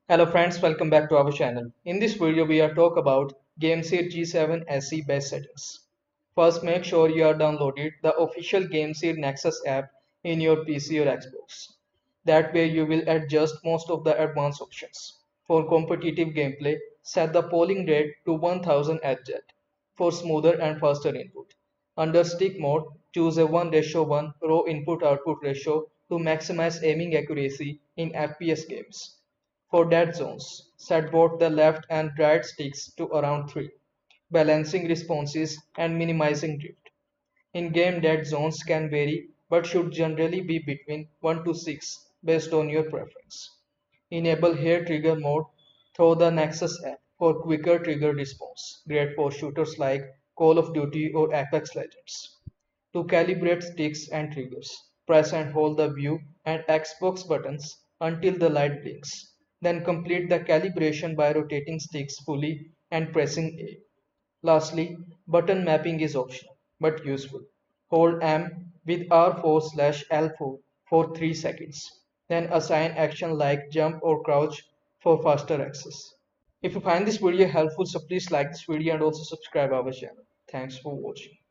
Hello friends, welcome back to our channel. In this video, we are talk about GameSir G7 SE base settings. First, make sure you are downloaded the official GameSir Nexus app in your PC or Xbox. That way, you will adjust most of the advanced options. For competitive gameplay, set the polling rate to 1000 HZ for smoother and faster input. Under stick mode, choose a 1:1 raw input-output ratio to maximize aiming accuracy in FPS games. For dead zones, set both the left and right sticks to around 3, balancing responses and minimizing drift. In-game dead zones can vary but should generally be between 1 to 6 based on your preference. Enable hair trigger mode through the Nexus app for quicker trigger response, great for shooters like Call of Duty or Apex Legends. To calibrate sticks and triggers, press and hold the view and Xbox buttons until the light blinks. Then complete the calibration by rotating sticks fully and pressing A. Lastly, button mapping is optional but useful. Hold M with R4/L4 for 3 seconds. Then assign action like jump or crouch for faster access. If you find this video helpful, so please like this video and also subscribe our channel. Thanks for watching.